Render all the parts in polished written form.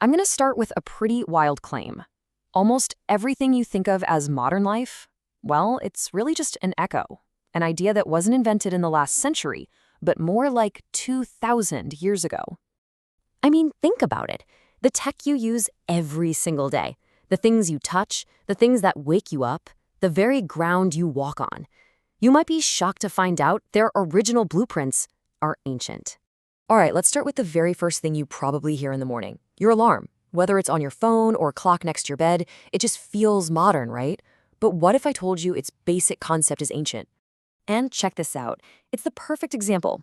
I'm going to start with a pretty wild claim. Almost everything you think of as modern life, well, it's really just an echo, an idea that wasn't invented in the last century, but more like 2,000 years ago. I mean, think about it. The tech you use every single day, the things you touch, the things that wake you up, the very ground you walk on. You might be shocked to find out their original blueprints are ancient. All right, let's start with the very first thing you probably hear in the morning, your alarm. Whether it's on your phone or a clock next to your bed, it just feels modern, right? But what if I told you its basic concept is ancient? And check this out. It's the perfect example.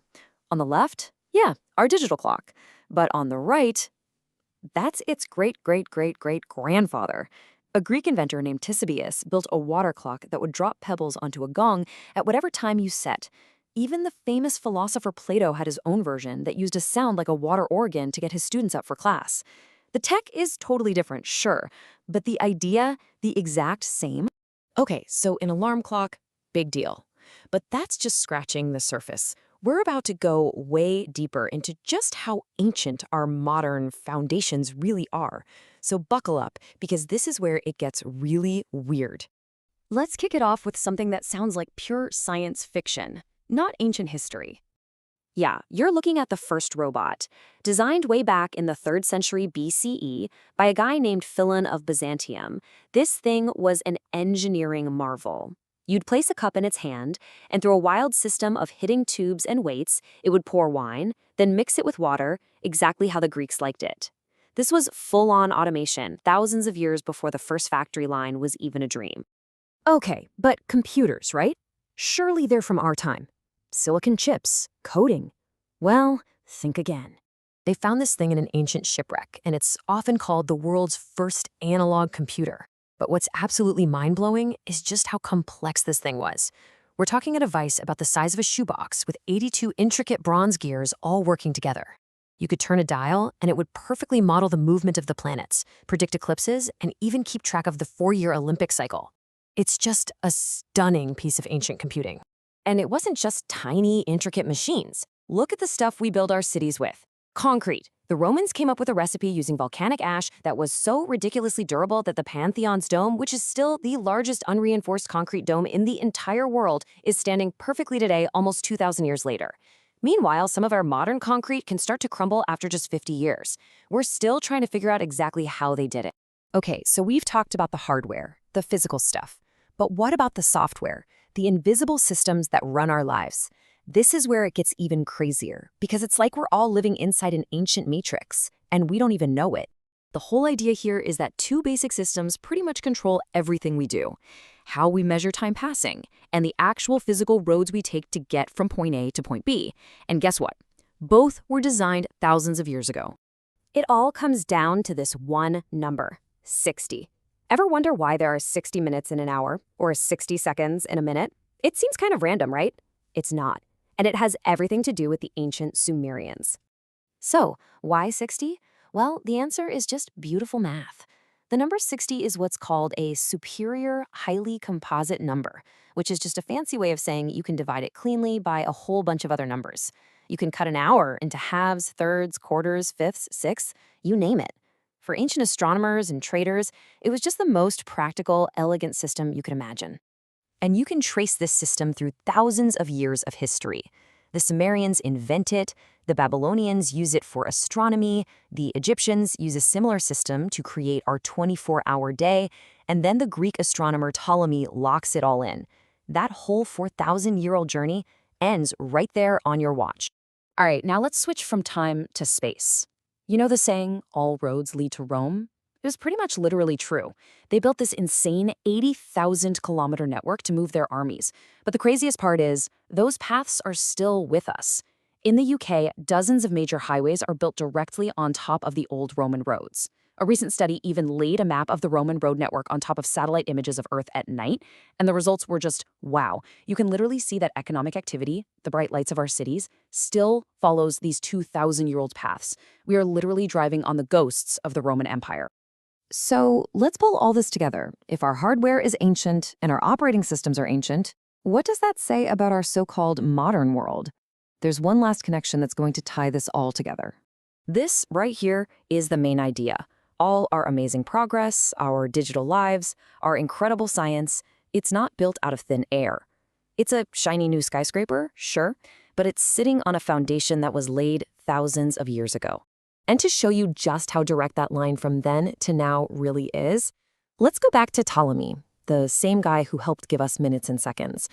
On the left, yeah, our digital clock. But on the right, that's its great-great-great-great-grandfather. A Greek inventor named Ctesibius built a water clock that would drop pebbles onto a gong at whatever time you set. Even the famous philosopher Plato had his own version that used a sound like a water organ to get his students up for class. The tech is totally different, sure, but the idea, the exact same. Okay, so an alarm clock, big deal. But that's just scratching the surface. We're about to go way deeper into just how ancient our modern foundations really are. So buckle up, because this is where it gets really weird. Let's kick it off with something that sounds like pure science fiction, not ancient history. Yeah, you're looking at the first robot, designed way back in the 3rd century BCE by a guy named Philon of Byzantium. This thing was an engineering marvel. You'd place a cup in its hand, and through a wild system of hitting tubes and weights, it would pour wine, then mix it with water, exactly how the Greeks liked it. This was full-on automation, thousands of years before the first factory line was even a dream. Okay, but computers, right? Surely they're from our time. Silicon chips, coding. Well, think again. They found this thing in an ancient shipwreck, and it's often called the world's first analog computer. But what's absolutely mind-blowing is just how complex this thing was. We're talking a device about the size of a shoebox with 82 intricate bronze gears all working together. You could turn a dial, and it would perfectly model the movement of the planets, predict eclipses, and even keep track of the 4-year Olympic cycle. It's just a stunning piece of ancient computing. And it wasn't just tiny, intricate machines. Look at the stuff we build our cities with. Concrete. The Romans came up with a recipe using volcanic ash that was so ridiculously durable that the Pantheon's dome, which is still the largest unreinforced concrete dome in the entire world, is standing perfectly today almost 2,000 years later. Meanwhile, some of our modern concrete can start to crumble after just 50 years. We're still trying to figure out exactly how they did it. Okay, so we've talked about the hardware, the physical stuff. But what about the software, the invisible systems that run our lives? This is where it gets even crazier, because it's like we're all living inside an ancient matrix, and we don't even know it. The whole idea here is that 2 basic systems pretty much control everything we do. How we measure time passing, and the actual physical roads we take to get from point A to point B. And guess what? Both were designed thousands of years ago. It all comes down to this one number, 60. Ever wonder why there are 60 minutes in an hour, or 60 seconds in a minute? It seems kind of random, right? It's not. And it has everything to do with the ancient Sumerians. So, why 60? Well, the answer is just beautiful math. The number 60 is what's called a superior, highly composite number, which is just a fancy way of saying you can divide it cleanly by a whole bunch of other numbers. You can cut an hour into halves, thirds, quarters, fifths, sixths, you name it. For ancient astronomers and traders, it was just the most practical, elegant system you could imagine. And you can trace this system through thousands of years of history. The Sumerians invent it, the Babylonians use it for astronomy, the Egyptians use a similar system to create our 24-hour day, and then the Greek astronomer Ptolemy locks it all in. That whole 4,000-year-old journey ends right there on your watch. All right, now let's switch from time to space. You know the saying, all roads lead to Rome? It was pretty much literally true. They built this insane 80,000-kilometer network to move their armies. But the craziest part is, those paths are still with us. In the UK, dozens of major highways are built directly on top of the old Roman roads. A recent study even laid a map of the Roman road network on top of satellite images of Earth at night, and the results were just, wow. You can literally see that economic activity, the bright lights of our cities, still follows these 2,000-year-old paths. We are literally driving on the ghosts of the Roman Empire. So let's pull all this together. If our hardware is ancient and our operating systems are ancient, what does that say about our so-called modern world? There's one last connection that's going to tie this all together. This right here is the main idea. All our amazing progress, our digital lives, our incredible science, it's not built out of thin air. It's a shiny new skyscraper, sure, but it's sitting on a foundation that was laid thousands of years ago. And to show you just how direct that line from then to now really is, let's go back to Ptolemy, the same guy who helped give us minutes and seconds.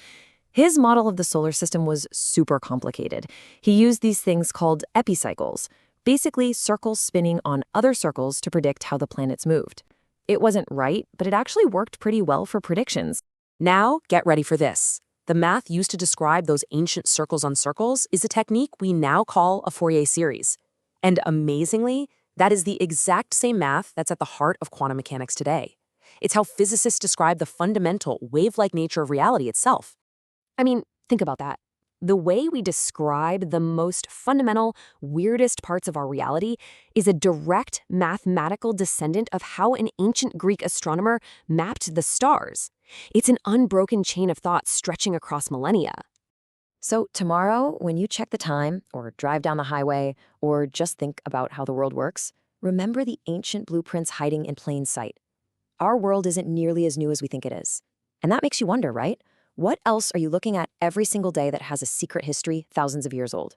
His model of the solar system was super complicated. He used these things called epicycles, basically circles spinning on other circles to predict how the planets moved. It wasn't right, but it actually worked pretty well for predictions. Now, get ready for this. The math used to describe those ancient circles on circles is a technique we now call a Fourier series. And amazingly, that is the exact same math that's at the heart of quantum mechanics today. It's how physicists describe the fundamental wave-like nature of reality itself. I mean, think about that. The way we describe the most fundamental, weirdest parts of our reality is a direct mathematical descendant of how an ancient Greek astronomer mapped the stars. It's an unbroken chain of thought stretching across millennia. So tomorrow, when you check the time, or drive down the highway, or just think about how the world works, remember the ancient blueprints hiding in plain sight. Our world isn't nearly as new as we think it is. And that makes you wonder, right? What else are you looking at every single day that has a secret history thousands of years old?